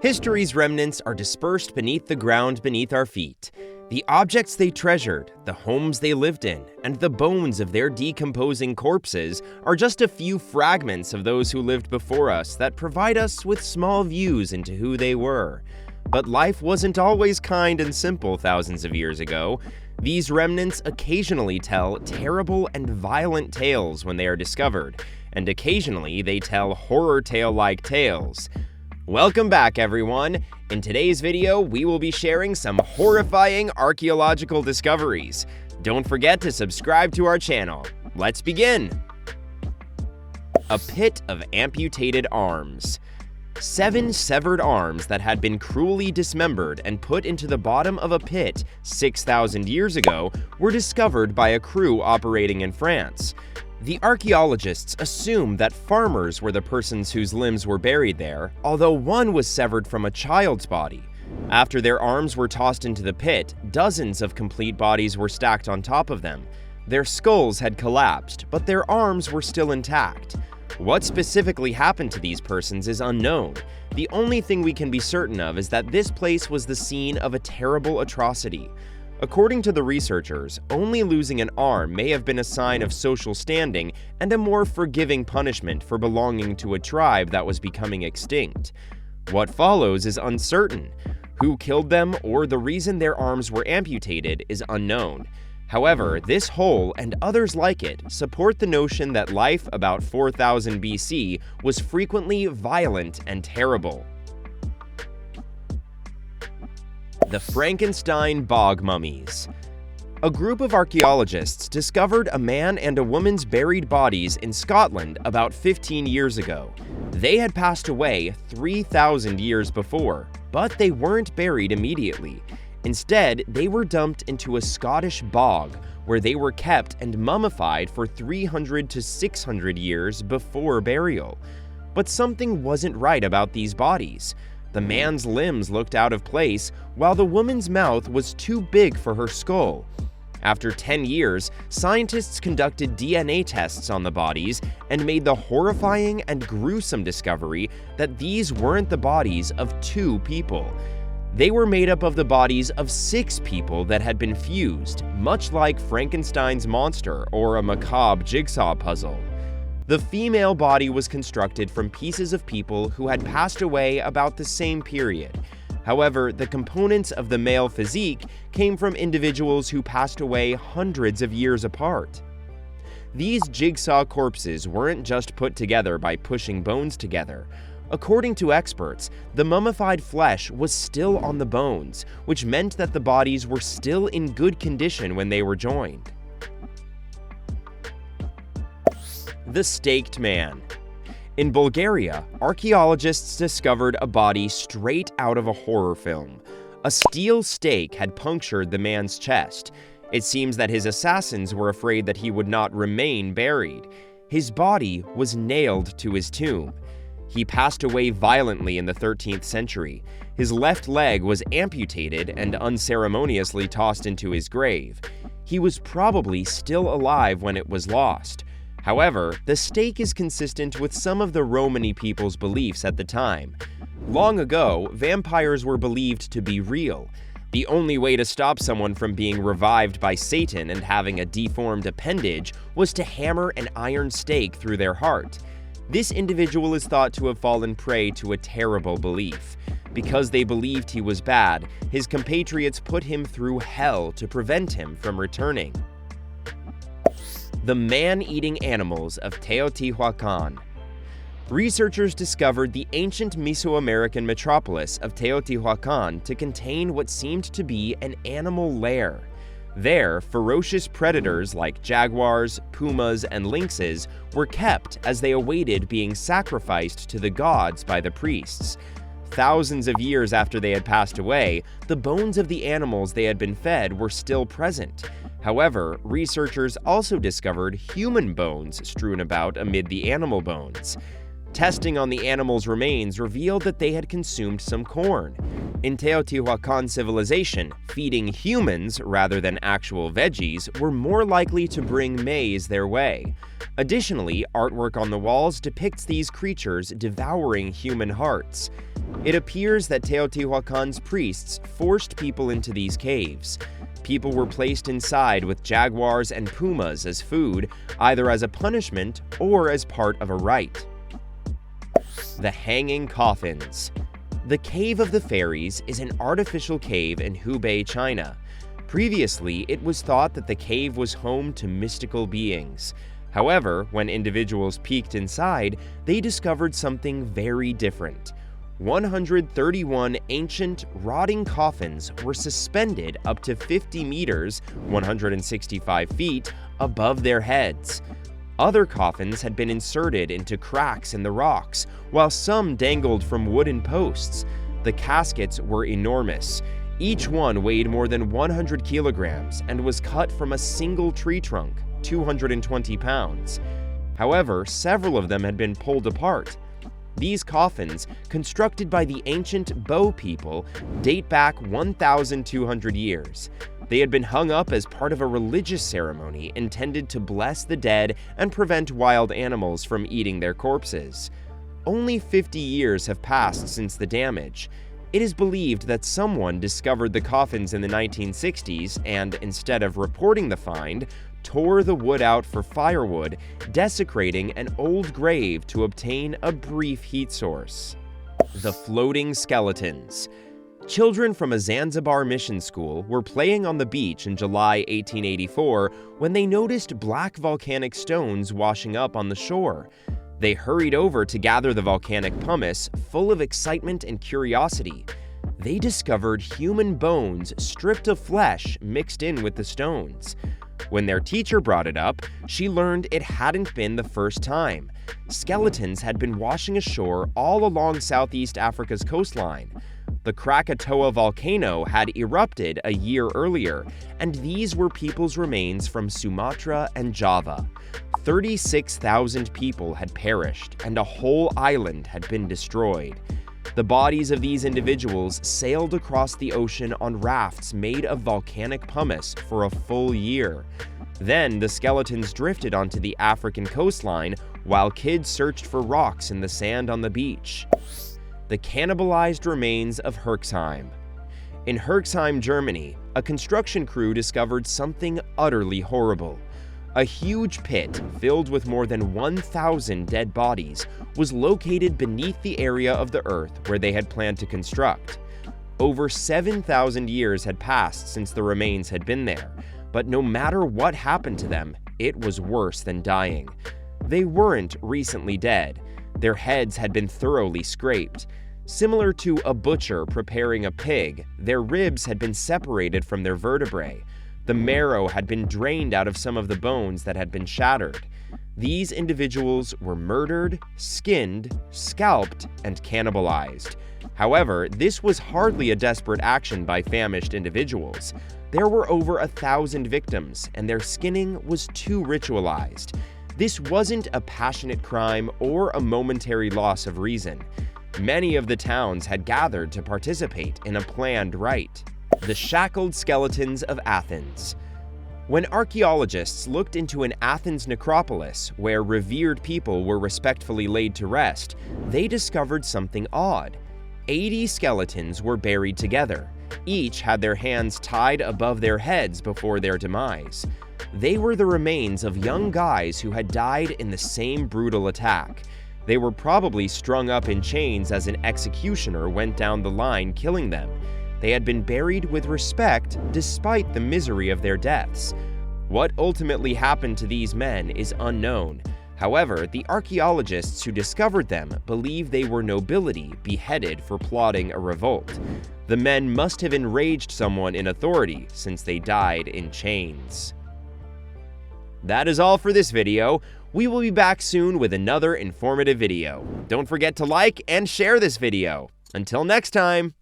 History's remnants are dispersed beneath the ground beneath our feet. The objects they treasured, the homes they lived in, and the bones of their decomposing corpses are just a few fragments of those who lived before us that provide us with small views into who they were. But life wasn't always kind and simple thousands of years ago. These remnants occasionally tell terrible and violent tales when they are discovered, and occasionally they tell horror tale-like tales. Welcome back, everyone! In today's video, we will be sharing some horrifying archaeological discoveries. Don't forget to subscribe to our channel. Let's begin! A pit of amputated arms. 7 severed arms that had been cruelly dismembered and put into the bottom of a pit 6,000 years ago were discovered by a crew operating in France. The archaeologists assumed that farmers were the persons whose limbs were buried there, although one was severed from a child's body. After their arms were tossed into the pit, dozens of complete bodies were stacked on top of them. Their skulls had collapsed, but their arms were still intact. What specifically happened to these persons is unknown. The only thing we can be certain of is that this place was the scene of a terrible atrocity. According to the researchers, only losing an arm may have been a sign of social standing and a more forgiving punishment for belonging to a tribe that was becoming extinct. What follows is uncertain. Who killed them or the reason their arms were amputated is unknown. However, this hole and others like it support the notion that life about 4000 BC was frequently violent and terrible. The Frankenstein bog mummies. A group of archaeologists discovered a man and a woman's buried bodies in Scotland about 15 years ago. They had passed away 3,000 years before, but they weren't buried immediately. Instead, they were dumped into a Scottish bog, where they were kept and mummified for 300 to 600 years before burial. But something wasn't right about these bodies. The man's limbs looked out of place, while the woman's mouth was too big for her skull. After 10 years, scientists conducted DNA tests on the bodies and made the horrifying and gruesome discovery that these weren't the bodies of 2 people. They were made up of the bodies of 6 people that had been fused, much like Frankenstein's monster or a macabre jigsaw puzzle. The female body was constructed from pieces of people who had passed away about the same period. However, the components of the male physique came from individuals who passed away hundreds of years apart. These jigsaw corpses weren't just put together by pushing bones together. According to experts, the mummified flesh was still on the bones, which meant that the bodies were still in good condition when they were joined. The Staked Man. In Bulgaria, archaeologists discovered a body straight out of a horror film. A steel stake had punctured the man's chest. It seems that his assassins were afraid that he would not remain buried. His body was nailed to his tomb. He passed away violently in the 13th century. His left leg was amputated and unceremoniously tossed into his grave. He was probably still alive when it was lost. However, the stake is consistent with some of the Romani people's beliefs at the time. Long ago, vampires were believed to be real. The only way to stop someone from being revived by Satan and having a deformed appendage was to hammer an iron stake through their heart. This individual is thought to have fallen prey to a terrible belief. Because they believed he was bad, his compatriots put him through hell to prevent him from returning. The man-eating animals of Teotihuacan. Researchers discovered the ancient Mesoamerican metropolis of Teotihuacan to contain what seemed to be an animal lair. There, ferocious predators like jaguars, pumas, and lynxes were kept as they awaited being sacrificed to the gods by the priests. Thousands of years after they had passed away, the bones of the animals they had been fed were still present. However, researchers also discovered human bones strewn about amid the animal bones. Testing on the animals' remains revealed that they had consumed some corn. In Teotihuacan civilization, feeding humans rather than actual veggies were more likely to bring maize their way. Additionally, artwork on the walls depicts these creatures devouring human hearts. It appears that Teotihuacan's priests forced people into these caves. People were placed inside with jaguars and pumas as food, either as a punishment or as part of a rite. The Hanging Coffins. The Cave of the Fairies is an artificial cave in Hubei, China. Previously, it was thought that the cave was home to mystical beings. However, when individuals peeked inside, they discovered something very different. 131 ancient, rotting coffins were suspended up to 50 meters, 165 feet, above their heads. Other coffins had been inserted into cracks in the rocks, while some dangled from wooden posts. The caskets were enormous. Each one weighed more than 100 kilograms and was cut from a single tree trunk, 220 pounds. However, several of them had been pulled apart. These coffins, constructed by the ancient Bo people, date back 1,200 years. They had been hung up as part of a religious ceremony intended to bless the dead and prevent wild animals from eating their corpses. Only 50 years have passed since the damage. It is believed that someone discovered the coffins in the 1960s and, instead of reporting the find, tore the wood out for firewood, desecrating an old grave to obtain a brief heat source. The Floating Skeletons. Children from a Zanzibar mission school were playing on the beach in July 1884 when they noticed black volcanic stones washing up on the shore. They hurried over to gather the volcanic pumice, full of excitement and curiosity. They discovered human bones stripped of flesh mixed in with the stones. When their teacher brought it up, she learned it hadn't been the first time. Skeletons had been washing ashore all along Southeast Africa's coastline. The Krakatoa volcano had erupted a year earlier, and these were people's remains from Sumatra and Java. 36,000 people had perished, and a whole island had been destroyed. The bodies of these individuals sailed across the ocean on rafts made of volcanic pumice for a full year. Then the skeletons drifted onto the African coastline while kids searched for rocks in the sand on the beach. The cannibalized remains of Herxheim. In Herxheim, Germany, a construction crew discovered something utterly horrible. A huge pit filled with more than 1,000 dead bodies was located beneath the area of the earth where they had planned to construct. Over 7,000 years had passed since the remains had been there, but no matter what happened to them, it was worse than dying. They weren't recently dead. Their heads had been thoroughly scraped. Similar to a butcher preparing a pig, their ribs had been separated from their vertebrae. The marrow had been drained out of some of the bones that had been shattered. These individuals were murdered, skinned, scalped, and cannibalized. However, this was hardly a desperate action by famished individuals. There were over 1,000 victims, and their skinning was too ritualized. This wasn't a passionate crime or a momentary loss of reason. Many of the towns had gathered to participate in a planned rite. The Shackled Skeletons of Athens. When archaeologists looked into an Athens necropolis where revered people were respectfully laid to rest, they discovered something odd. 80 skeletons were buried together. Each had their hands tied above their heads before their demise. They were the remains of young guys who had died in the same brutal attack. They were probably strung up in chains as an executioner went down the line killing them. They had been buried with respect despite the misery of their deaths. What ultimately happened to these men is unknown. However, the archaeologists who discovered them believe they were nobility beheaded for plotting a revolt. The men must have enraged someone in authority since they died in chains. That is all for this video. We will be back soon with another informative video. Don't forget to like and share this video. Until next time!